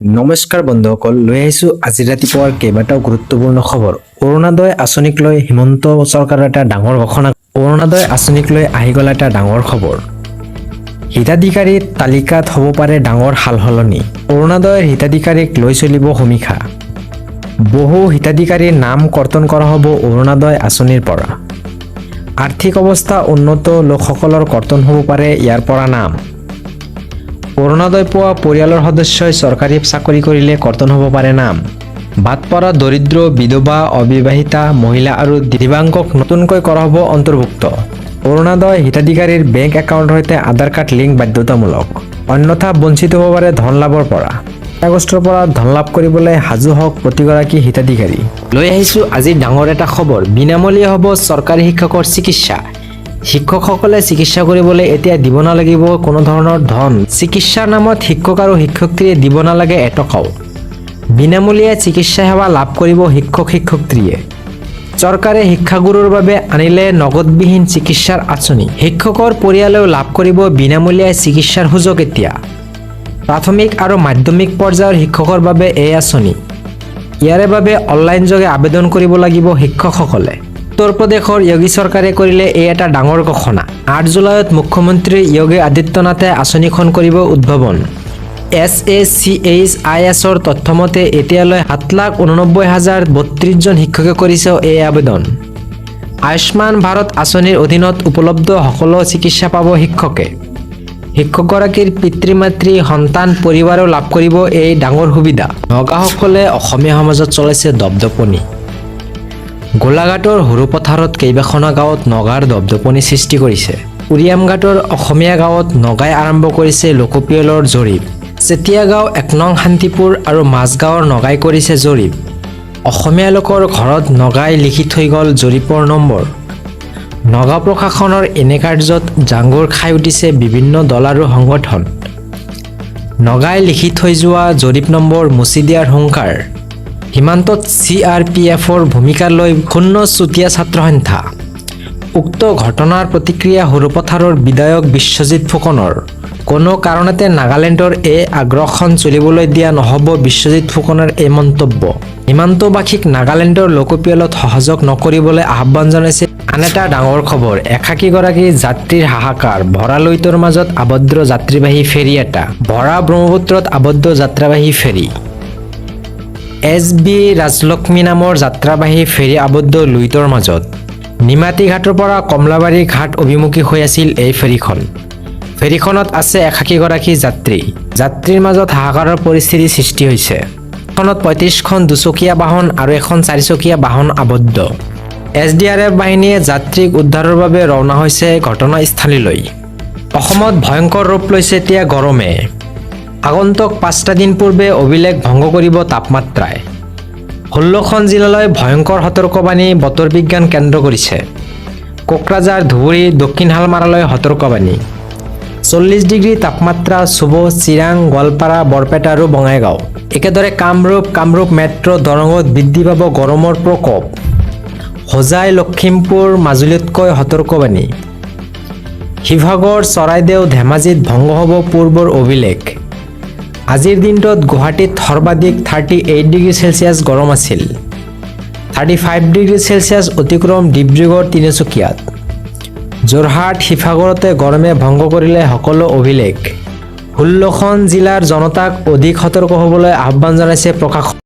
নমস্কাৰ বন্ধুসকল, লৈ আহিছো আজি ৰাতিপুৱাৰ কেইবাটাও গুৰুত্বপূৰ্ণ খবৰ। অৰুণোদয় আঁচনিক লৈ হিমন্ত চৰকাৰৰ এটা ডাঙৰ ঘোষণা। অৰুণোদয় আঁচনিক লৈ আহি গ'ল এটা ডাঙৰ খবৰ। হিতাধিকাৰীৰ তালিকাত হ'ব পাৰে ডাঙৰ সালসলনি। অৰুণোদয়ৰ হিতাধিকাৰীক লৈ চলিব সমীক্ষা। বহু হিতাধিকাৰীৰ নাম কৰ্তন কৰা হ'ব অৰুণোদয় আঁচনিৰ পৰা। আৰ্থিক অৱস্থা উন্নত লোকসকলৰ কৰ্তন হ'ব পাৰে ইয়াৰ পৰা নাম। অৰুণোদয় পোৱা পৰিয়ালৰ সদস্যই চৰকাৰী চাকৰি কৰিলে কৰ্তন হ'ব পাৰে নাম। বাদ পৰা দৰিদ্ৰ, বিধৱা, অবিবাহিতা মহিলা আৰু দিব্যাংগক নতুনকৈ কৰা হ'ব অন্তৰ্ভুক্ত। অৰুণোদয় হিতাধিকাৰীৰ বেংক একাউণ্টৰ সৈতে আধাৰ কাৰ্ড লিংক বাধ্যতামূলক, অন্যথা বঞ্চিত হ'ব পাৰে ধন লাভৰ পৰা। আগষ্টৰ পৰা ধন লাভ কৰিবলৈ সাজু হওক প্ৰতিগৰাকী হিতাধিকাৰী। লৈ আহিছোঁ আজিৰ ডাঙৰ এটা খবৰ। বিনামূলীয়া হ'ব চৰকাৰী শিক্ষকৰ চিকিৎসা। শিক্ষকসকলে চিকিৎসা কৰিবলৈ এতিয়া দিব নালাগিব কোনো ধৰণৰ ধন। চিকিৎসাৰ নামত শিক্ষক আৰু শিক্ষয়িত্ৰীয়ে দিব নালাগে এটকাও। বিনামূলীয়া চিকিৎসা সেৱা লাভ কৰিব শিক্ষক-শিক্ষয়িত্ৰীয়ে। চৰকাৰে শিক্ষাগুৰুৰ বাবে আনিলে নগদবিহীন চিকিৎসাৰ আঁচনি। শিক্ষকৰ পৰিয়ালেও লাভ কৰিব বিনামূলীয়া চিকিৎসাৰ সুযোগ এতিয়া। প্ৰাথমিক আৰু মাধ্যমিক পৰ্যায়ৰ শিক্ষকৰ বাবে এই আঁচনি। ইয়াৰে বাবে অনলাইন যোগে আবেদন কৰিব লাগিব শিক্ষকসকলে। উত্তৰ প্ৰদেশৰ যোগী চৰকাৰে কৰিলে এই এটা ডাঙৰ ঘোষণা। 8 জুলাইত মুখ্যমন্ত্ৰী যোগী আদিত্যনাথে আঁচনিখন কৰিব উদ্ভাৱন। SACHISৰ তথ্যমতে এতিয়ালৈ 7,89,032 জন শিক্ষকে কৰিছে এই আবেদন। আয়ুষ্মান ভাৰত আঁচনিৰ অধীনত উপলব্ধ সকলো চিকিৎসা পাব শিক্ষকে। শিক্ষকগৰাকীৰ পিতৃ-মাতৃ, সন্তান, পৰিবাৰেও লাভ কৰিব এই ডাঙৰ সুবিধা। নগাসকলে অসমীয়া সমাজত চলাইছে দপদপনি। গোলাঘাটৰ সৰুপথাৰত কেইবাখনো গাঁৱত নগাৰ দপদপনি সৃষ্টি কৰিছে। উৰিয়ামঘাটৰ অসমীয়া গাঁৱত নগাই আৰম্ভ কৰিছে লোকপিয়লৰ জৰীপ। চেতিয়াগাঁও, 1 নং শান্তিপুৰ আৰু মাজগাঁৱৰ নগাই কৰিছে জৰীপ। অসমীয়া লোকৰ ঘৰত নগাই লিখি থৈ গ'ল জৰীপৰ নম্বৰ। নগাঁও প্ৰশাসনৰ এনে কাৰ্যত জাংগুৰ খাই উঠিছে বিভিন্ন দল আৰু সংগঠন। নগাই লিখি থৈ যোৱা জৰীপ নম্বৰ মুচি দিয়াৰ হুংকাৰ। সীমান্তত CRPFৰ ভূমিকা লৈ ক্ষুণ্ণ চুতীয়া ছাত্ৰ সন্থা। উক্ত ঘটনাৰ প্ৰতিক্ৰিয়া সৰুপথাৰৰ বিধায়ক বিশ্বজিৎ ফুকনৰ। কোনো কাৰণতে নাগালেণ্ডৰ এই আগ্ৰাসন চলিবলৈ দিয়া নহ'ব বিশ্বজিৎ ফুকনৰ এই মন্তব্য। সীমান্তবাসীক নাগালেণ্ডৰ লোকপিয়লত সহযোগ নকৰিবলৈ আহ্বান জনাইছে। আন এটা ডাঙৰ খবৰ, একাকীগৰাকী যাত্ৰীৰ হাহাকাৰ। ভৰা লুইতৰ মাজত আবদ্ধ যাত্ৰীবাহী ফেৰী এটা। ভৰা ব্ৰহ্মপুত্ৰত আবদ্ধ যাত্ৰাবাহী ফেৰী। SB ৰাজলক্ষ্মী নামৰ যাত্ৰাবাহী ফেৰী আবদ্ধ লুইতৰ মাজত। নিমাতী ঘাটৰ পৰা কমলাবাৰী ঘাট অভিমুখী হৈ আছিল এই ফেৰীখন। ফেৰীখনত আছে একাকীগৰাকী যাত্ৰী। যাত্ৰীৰ মাজত হাহাকাৰৰ পৰিস্থিতি সৃষ্টি হৈছে। এখনত 35খন দুচকীয়া বাহন আৰু এখন 4চকীয়া বাহন আবদ্ধ। SDRF বাহিনীয়ে যাত্ৰীক উদ্ধাৰৰ বাবে ৰওনা হৈছে ঘটনাস্থলীলৈ। অসমত ভয়ংকৰ ৰূপ লৈছে এতিয়া গৰমে। আগন্তুক 5টা দিন পূৰ্বে অভিলেখ ভংগ কৰিব তাপমাত্ৰাই। 16খন জিলালৈ ভয়ংকৰ সতৰ্কবাণী বতৰ বিজ্ঞান কেন্দ্ৰ কৰিছে। কোকৰাঝাৰ, ধুবুৰী, দক্ষিণ হালমাৰালৈ সতৰ্কবাণী। 40 ডিগ্ৰী তাপমাত্ৰা চুব চিৰাং, গোৱালপাৰা, বৰপেটা আৰু বঙাইগাঁও। একেদৰে কামৰূপ মেট্ৰ' দৰঙত বৃদ্ধি পাব গৰমৰ প্ৰকোপ। হোজাই, লখিমপুৰ, মাজুলীতকৈ সতৰ্কবাণী। শিৱসাগৰ, চৰাইদেউ, ধেমাজিত ভংগ হ'ব পূৰ্বৰ অভিলেখ। আজিৰ দিনটোত গুৱাহাটীত সৰ্বাধিক 38 ডিগ্ৰী চেলছিয়াছ গৰম আছিল। 35 ডিগ্ৰী চেলছিয়াছ অতিক্ৰম ডিব্ৰুগড়, তিনিচুকীয়াত। যোৰহাট, শিৱসাগৰতে গৰমে ভংগ কৰিলে সকলো অভিলেখ। 16খন জিলাৰ জনতাক অধিক সতৰ্ক হ'বলৈ আহ্বান জনাইছে প্ৰশাসন।